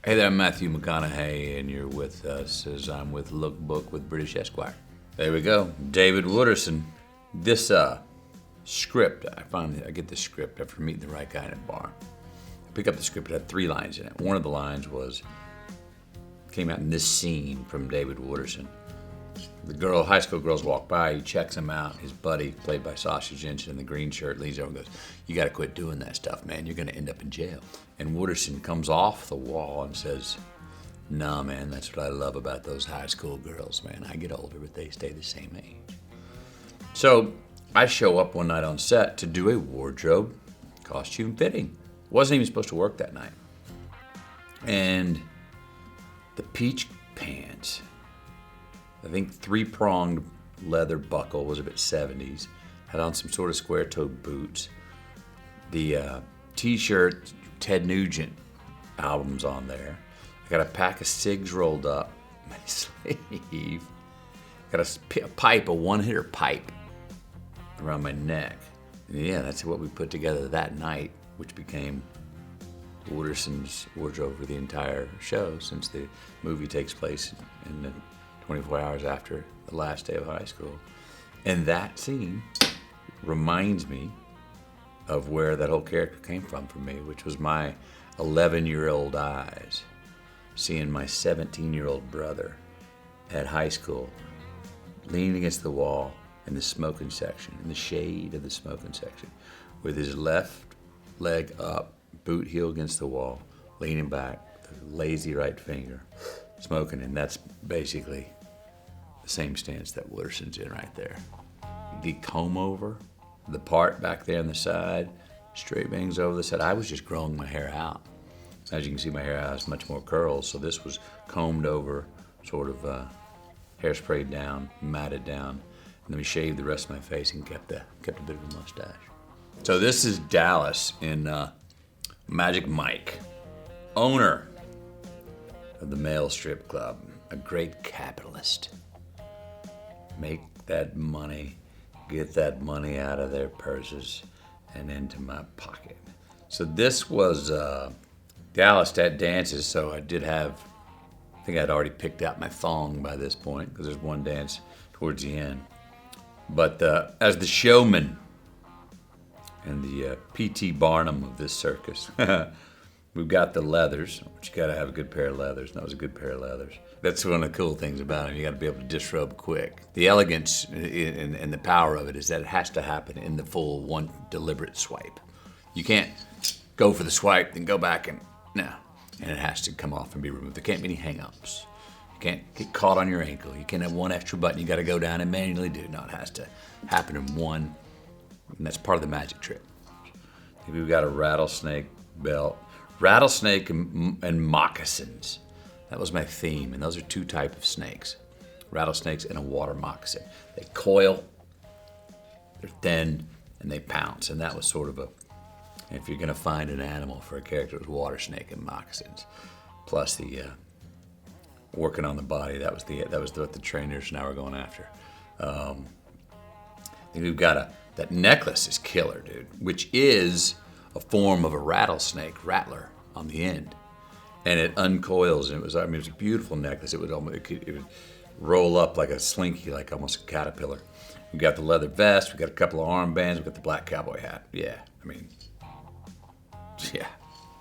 Hey there, I'm Matthew McConaughey, and you're with us as I'm with Lookbook with British Esquire. There we go, David Wooderson. This script, I get this script after meeting the right guy in a bar. I pick up the script, it had 3 lines in it. One of the lines came out in this scene from David Wooderson. The high school girls walk by, he checks him out. His buddy, played by Sausage Jensen in the green shirt, leans over and goes, "You gotta quit doing that stuff, man. You're gonna end up in jail." And Wooderson comes off the wall and says, "Nah, man, that's what I love about those high school girls, man. I get older, but they stay the same age." So I show up one night on set to do a wardrobe costume fitting. Wasn't even supposed to work that night. And the peach pants, I think 3-pronged leather buckle, was a bit 70s. Had on some sort of square-toed boots. The t-shirt, Ted Nugent album's on there. I got a pack of cigs rolled up my sleeve. Got a pipe, a one-hitter pipe around my neck. And yeah, that's what we put together that night, which became Wooderson's wardrobe for the entire show, since the movie takes place in the 24 hours after the last day of high school. And that scene reminds me of where that whole character came from for me, which was my 11-year-old eyes seeing my 17-year-old brother at high school leaning against the wall in the smoking section, in the shade of the smoking section, with his left leg up, boot heel against the wall, leaning back, the lazy right finger, smoking. And that's basically the same stance that Wooderson's in right there. The comb over, the part back there on the side, straight bangs over the side. I was just growing my hair out. As you can see, my hair has much more curls, so this was combed over, sort of hairsprayed down, matted down, and then we shaved the rest of my face and kept a bit of a mustache. So this is Dallas in Magic Mike, owner of the male strip club, a great capitalist. Make that money, get that money out of their purses and into my pocket. So this was Dallas at dances, so I think I'd already picked out my thong by this point, because there's one dance towards the end. But as the showman and the P.T. Barnum of this circus, we've got the leathers, which you gotta have a good pair of leathers, and that was a good pair of leathers. That's one of the cool things about it. You gotta be able to disrobe quick. The elegance and the power of it is that it has to happen in the full one deliberate swipe. You can't go for the swipe, then go back and it has to come off and be removed. There can't be any hang-ups. You can't get caught on your ankle. You can't have one extra button you gotta go down and manually do. No, it has to happen in one, and that's part of the magic trick. I think we've got a rattlesnake belt. Rattlesnake and moccasins. That was my theme, and those are 2 types of snakes. Rattlesnakes and a water moccasin. They coil, they're thin, and they pounce, and that was sort of if you're gonna find an animal for a character, it was water snake and moccasins. Plus the working on the body, that was what the trainers now are going after. I think we've got that necklace is killer, dude, which is a form of a rattlesnake rattler on the end. And it uncoils, and it was a beautiful necklace. It would roll up like a slinky, like almost a caterpillar. We got the leather vest, we got a couple of armbands, we got the black cowboy hat. Yeah,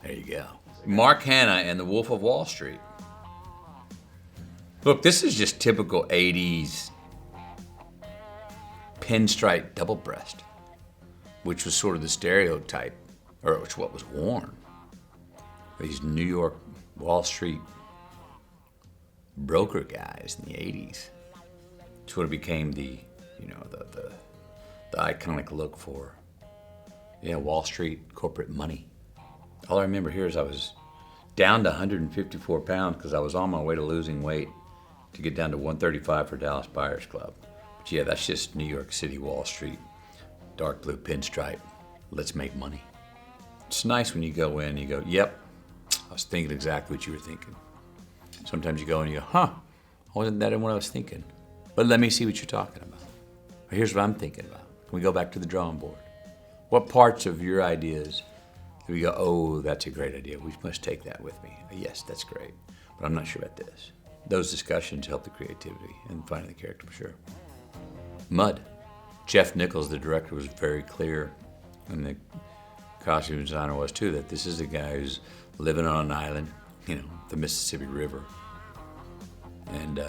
there you go. Mark Hanna and the Wolf of Wall Street. Look, this is just typical 80s pinstripe double breast, which was sort of the stereotype, or which what was worn. These New York Wall Street broker guys in the 80s. Sort of became the iconic look for Wall Street corporate money. All I remember here is I was down to 154 pounds because I was on my way to losing weight to get down to 135 for Dallas Buyers Club. But yeah, that's just New York City Wall Street, dark blue pinstripe. Let's make money. It's nice when you go in and you go, yep, I was thinking exactly what you were thinking. Sometimes you go and you go, I wasn't that in what I was thinking. But let me see what you're talking about. Or here's what I'm thinking about. Can we go back to the drawing board? What parts of your ideas We go, oh, that's a great idea. We must take that with me. Yes, that's great. But I'm not sure about this. Those discussions help the creativity and finding the character for sure. Mud. Jeff Nichols, the director, was very clear, and the costume designer was too, that this is a guy who's living on an island, the Mississippi River. And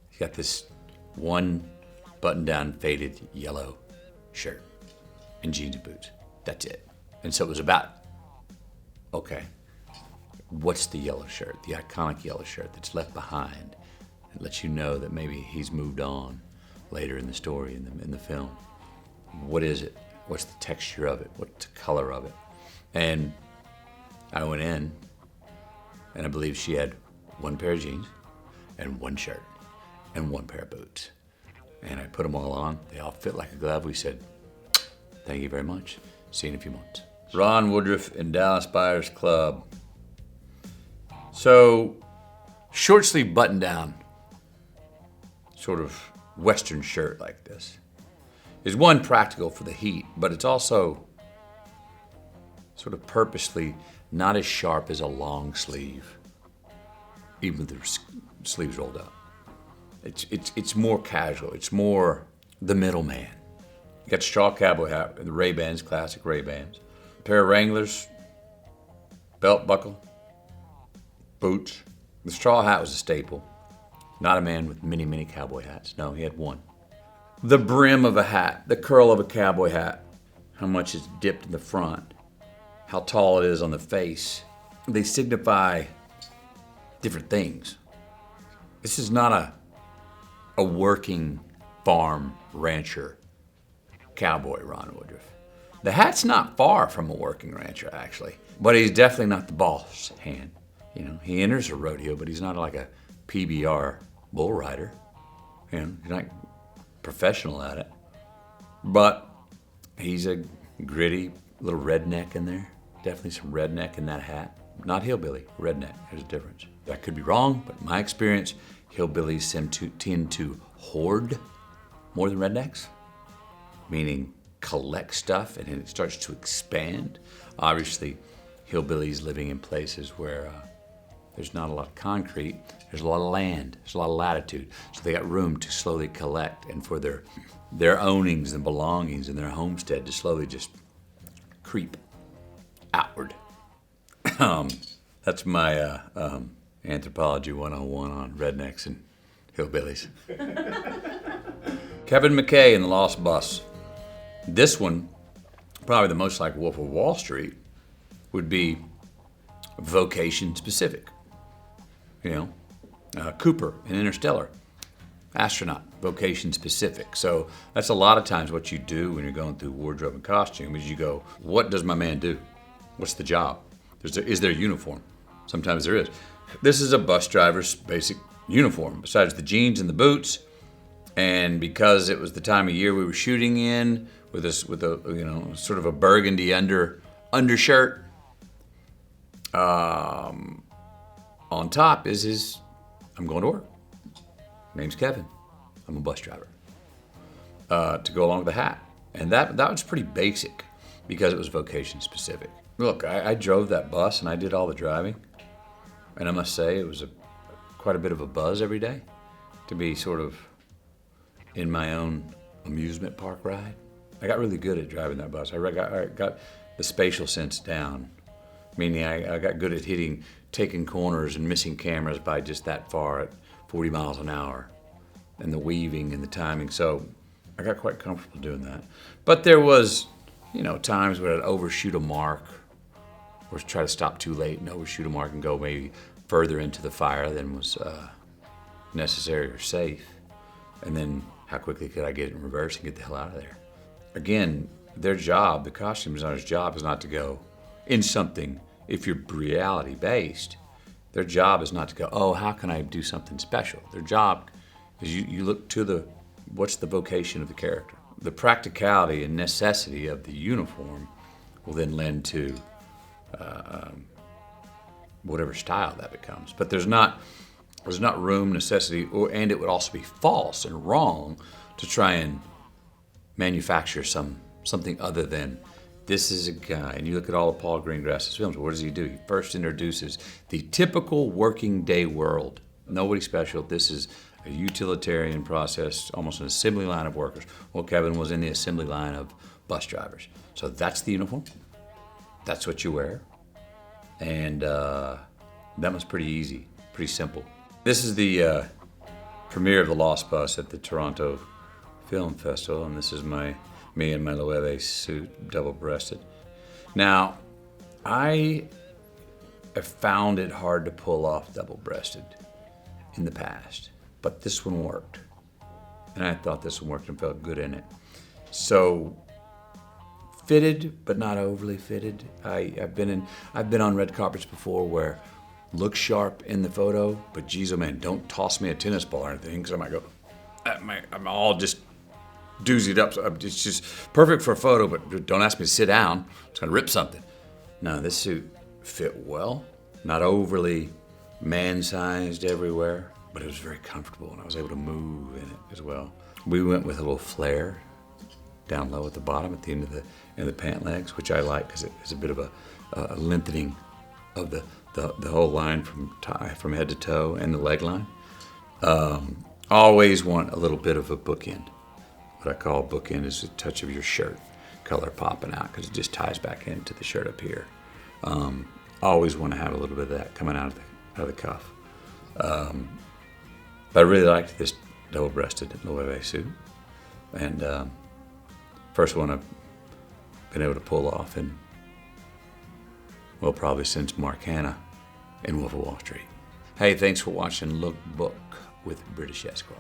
he's got this one button-down faded yellow shirt and jeans and boots. That's it. And so it was about, okay, what's the yellow shirt, the iconic yellow shirt that's left behind? It lets you know that maybe he's moved on later in the story, in the film. What is it? What's the texture of it? What's the color of it? And I went in, and I believe she had one pair of jeans and one shirt and one pair of boots. And I put them all on. They all fit like a glove. We said, thank you very much. See you in a few months. Ron Woodruff and Dallas Buyers Club. So, short sleeve button down, sort of Western shirt like this, is one, practical for the heat, but it's also sort of purposely not as sharp as a long sleeve, even with the sleeves rolled up. It's more casual. It's more the middleman. You got the straw cowboy hat, the Ray-Bans, classic Ray-Bans. A pair of Wranglers, belt buckle, boots. The straw hat was a staple. Not a man with many, many cowboy hats. No, he had one. The brim of a hat, the curl of a cowboy hat, how much is dipped in the front, how tall it is on the face. They signify different things. This is not a working farm rancher cowboy, Ron Woodruff. The hat's not far from a working rancher, actually, but he's definitely not the boss hand. He enters a rodeo, but he's not like a PBR bull rider. He's not professional at it, but he's a gritty little redneck in there. Definitely some redneck in that hat. Not hillbilly, redneck. There's a difference. I could be wrong, but in my experience, hillbillies tend to hoard more than rednecks, meaning collect stuff and it starts to expand. Obviously, hillbillies living in places where there's not a lot of concrete, there's a lot of land, there's a lot of latitude, so they got room to slowly collect and for their ownings and belongings and their homestead to slowly just creep outward. That's my anthropology 101 on rednecks and hillbillies. Kevin McKay in The Lost Bus. This one, probably the most like Wolf of Wall Street, would be vocation specific. Cooper in Interstellar, astronaut, vocation specific. So that's a lot of times what you do when you're going through wardrobe and costume is you go, what does my man do? What's the job? Is there a uniform? Sometimes there is. This is a bus driver's basic uniform, besides the jeans and the boots. And because it was the time of year we were shooting in with a sort of a burgundy undershirt. On top is his, I'm going to work. Name's Kevin. I'm a bus driver. To go along with the hat. And that was pretty basic because it was vocation specific. Look, I drove that bus and I did all the driving. And I must say it was quite a bit of a buzz every day to be sort of in my own amusement park ride. I got really good at driving that bus. I got the spatial sense down, meaning I got good at taking corners and missing cameras by just that far at 40 miles an hour, and the weaving and the timing. So I got quite comfortable doing that. But there was, times where I'd overshoot a mark or try to stop too late and overshoot a mark and go maybe further into the fire than was necessary or safe. And then how quickly could I get it in reverse and get the hell out of there? Again, their job, the costume designer's job, is not to go in something, if you're reality-based, their job is not to go, oh, how can I do something special? Their job is you look to what's the vocation of the character? The practicality and necessity of the uniform will then lend to whatever style that becomes. But there's not room, necessity, and it would also be false and wrong to try and manufacture something other than This is a guy, and you look at all of Paul Greengrass's films, what does he do? He first introduces the typical working day world. Nobody special. This is a utilitarian process, almost an assembly line of workers. Well, Kevin was in the assembly line of bus drivers. So that's the uniform. That's what you wear. And that was pretty easy, pretty simple. This is the premiere of The Lost Bus at the Toronto Film Festival, and this is me in my Loewe suit, double-breasted. Now, I have found it hard to pull off double-breasted in the past, but this one worked. And I thought this one worked and felt good in it. So, fitted, but not overly fitted. I've been on red carpets before where look sharp in the photo, but geez, oh man, don't toss me a tennis ball or anything, because I might go, I'm all just doozied up. So it's just perfect for a photo, but don't ask me to sit down. It's gonna rip something. No, this suit fit well, not overly man-sized everywhere, but it was very comfortable, and I was able to move in it as well. We went with a little flare down low at the bottom, at the end of the pant legs, which I like because it's a bit of a lengthening of the whole line from head to toe, and the leg line. Always want a little bit of a bookend. What I call a bookend is a touch of your shirt color popping out, because it just ties back into the shirt up here. Always want to have a little bit of that coming out of the cuff. But I really liked this double-breasted Loewe suit, and first one I've been able to pull off in, well, probably since Mark Hanna in Wolf of Wall Street. Hey, thanks for watching Look Book with British Esquire.